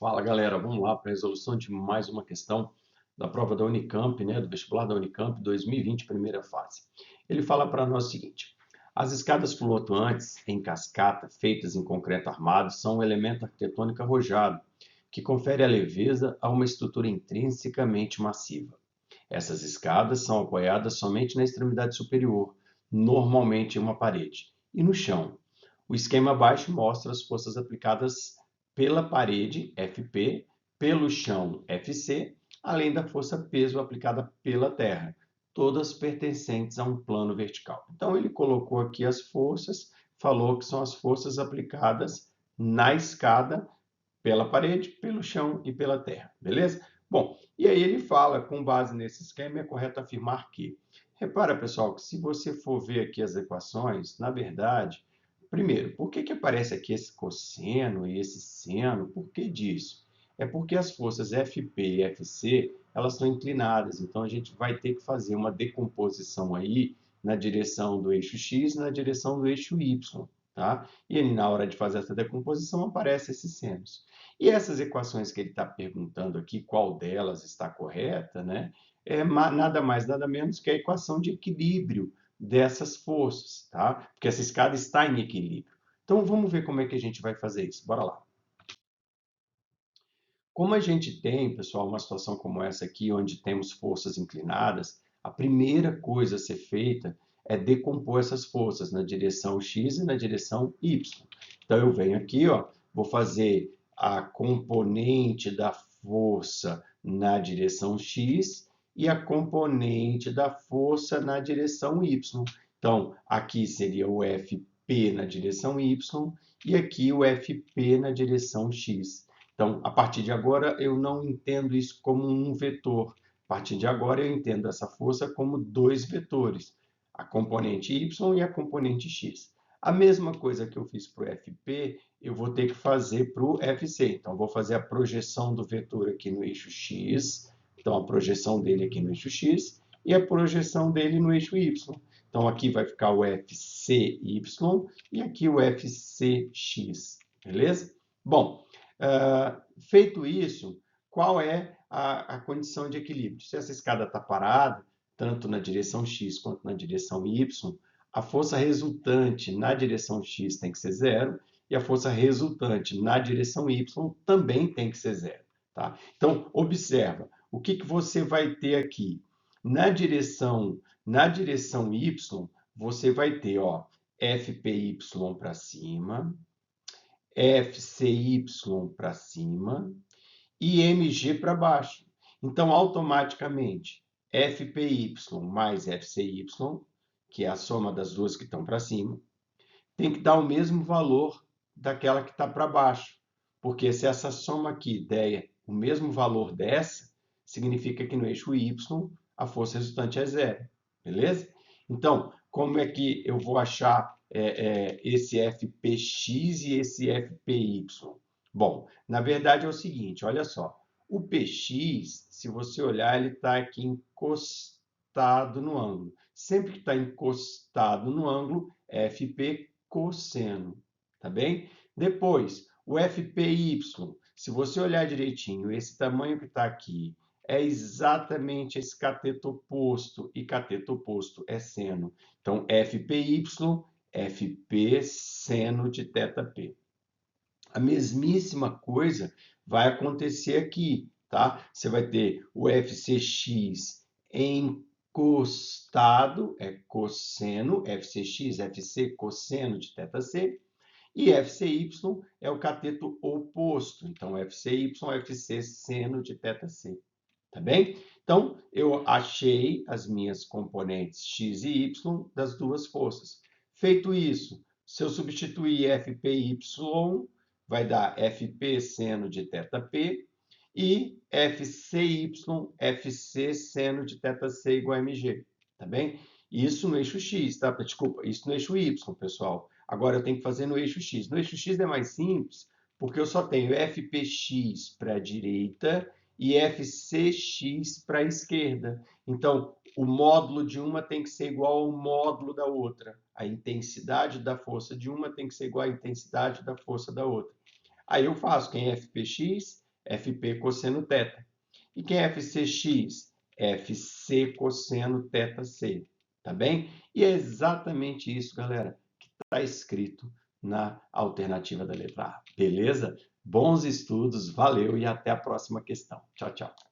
Fala galera, vamos lá para a resolução de mais uma questão da prova da Unicamp, do vestibular da Unicamp 2020, primeira fase. Ele fala para nós o seguinte: as escadas flutuantes em cascata, feitas em concreto armado, são um elemento arquitetônico arrojado, que confere a leveza a uma estrutura intrinsecamente massiva. Essas escadas são apoiadas somente na extremidade superior, normalmente em uma parede, e no chão. O esquema abaixo mostra as forças aplicadas pela parede, Fp, pelo chão, Fc, além da força peso aplicada pela terra, todas pertencentes a um plano vertical. Então, ele colocou aqui as forças, falou que são as forças aplicadas na escada pela parede, pelo chão e pela terra, beleza? Bom, e aí ele fala, com base nesse esquema, é correto afirmar que... Repara, pessoal, que se você for ver aqui as equações, na verdade, primeiro, por que aparece aqui esse cosseno e esse seno? Por que disso? É porque as forças Fp e Fc, elas estão inclinadas, então a gente vai ter que fazer uma decomposição aí na direção do eixo x e na direção do eixo y, tá? E aí, na hora de fazer essa decomposição, aparecem esses senos. E essas equações que ele está perguntando aqui, qual delas está correta, né? É nada mais, nada menos que a equação de equilíbrio dessas forças, tá? Porque essa escada está em equilíbrio. Então, vamos ver como é que a gente vai fazer isso. Bora lá. Como a gente tem, pessoal, uma situação como essa aqui, onde temos forças inclinadas, a primeira coisa a ser feita é decompor essas forças na direção x e na direção y. Então, eu venho aqui, ó, vou fazer a componente da força na direção x e a componente da força na direção y. Então, aqui seria o Fp na direção y e aqui o Fp na direção x. Então, a partir de agora, eu não entendo isso como um vetor. A partir de agora, eu entendo essa força como dois vetores, a componente y e a componente x. A mesma coisa que eu fiz para o Fp, eu vou ter que fazer para o Fc. Então, vou fazer a projeção do vetor aqui no eixo x, então a projeção dele aqui no eixo x, e a projeção dele no eixo y. Então, aqui vai ficar o Fcy e aqui o Fcx, beleza? Bom, feito isso, qual é a condição de equilíbrio? Se essa escada está parada, tanto na direção x quanto na direção y, a força resultante na direção x tem que ser zero e a força resultante na direção y também tem que ser zero. Tá? Então, observa, o que você vai ter aqui? Na direção y, você vai ter ó, Fpy para cima, Fcy para cima e Mg para baixo. Então, automaticamente, Fpy mais Fcy, que é a soma das duas que estão para cima, tem que dar o mesmo valor daquela que está para baixo. Porque se essa soma aqui der o mesmo valor dessa, significa que no eixo y a força resultante é zero. Beleza? Então, como é que eu vou achar esse Fpx e esse Fpy? Bom, na verdade é o seguinte, olha só. O Px, se você olhar, ele está aqui encostado no ângulo. Sempre que está encostado no ângulo, Fp cosseno, tá bem? Depois, o Fpy, se você olhar direitinho, esse tamanho que está aqui é exatamente esse cateto oposto, e cateto oposto é seno. Então, Fpy, Fp seno de θp. A mesmíssima coisa vai acontecer aqui, tá? Você vai ter o Fcx encostado, é cosseno, Fcx, Fc cosseno de θc, e Fcy é o cateto oposto, então Fcy, Fc seno de θc, tá bem? Então, eu achei as minhas componentes x e y das duas forças. Feito isso, se eu substituir Fpy, vai dar Fp seno de θp e Fcy, Fc seno de θc igual a mg, tá bem? Isso no eixo x, tá? Desculpa, isso no eixo y, pessoal. Agora eu tenho que fazer no eixo x. No eixo x é mais simples, porque eu só tenho Fpx para a direita e Fcx para a esquerda. Então, o módulo de uma tem que ser igual ao módulo da outra. A intensidade da força de uma tem que ser igual à intensidade da força da outra. Aí eu faço, quem é Fpx FP cosseno θ. E quem é FCX? FC cosseno θc, tá bem? E é exatamente isso, galera, que está escrito na alternativa da letra A, beleza? Bons estudos, valeu e até a próxima questão. Tchau, tchau.